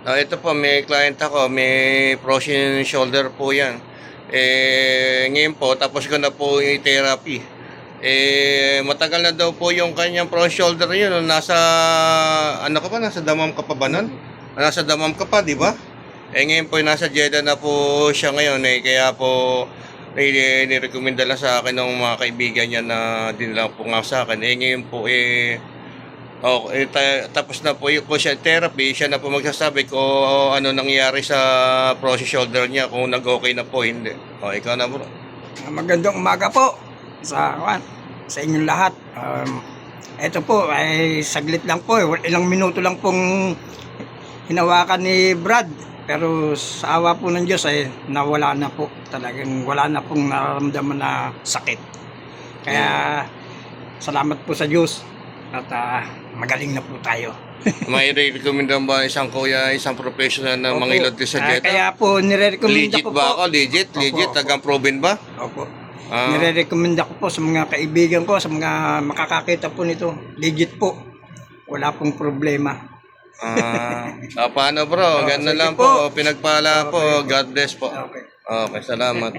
Ito po, may client ako, may frozen shoulder po yan. Ngayon po, tapos ko na po yung therapy. Matagal na daw po yung kanyang frozen shoulder yun. Nasa, ano ka pa, nasa damam ka pa ba nun? Nasa damam ka pa, di ba? Ngayon po, nasa Jeddah na po siya ngayon. Kaya po, nirekomenda lang sa akin ng mga kaibigan niya na din lang po nga sa akin. Ngayon po, tapos na po yung siya therapy, siya na po magsasabi kung ano nangyari sa frozen shoulder niya, kung nag-okay na po, hindi. Ikaw na bro. Magandang umaga po sa inyong lahat. Ito po ay saglit lang po, ilang minuto lang pong hinawakan ni Brad. Pero sa awa po ng Diyos ay nawala na po. Talagang wala na pong nararamdaman na sakit. Kaya salamat po sa Diyos at magaling na po tayo. May recommend ba isang kuya, isang professional na mangilot sa Jeddah? Kaya po nire-recommenda ko po. Legit ba ako? Legit? Legit? Tagang proven ba? Opo. Nire-recommenda ko po sa mga kaibigan ko, sa mga makakakita po nito. Legit po. Wala pong problema. Paano bro? Ganun lang po. Pinagpala po. God bless po. Okay. Okay, salamat.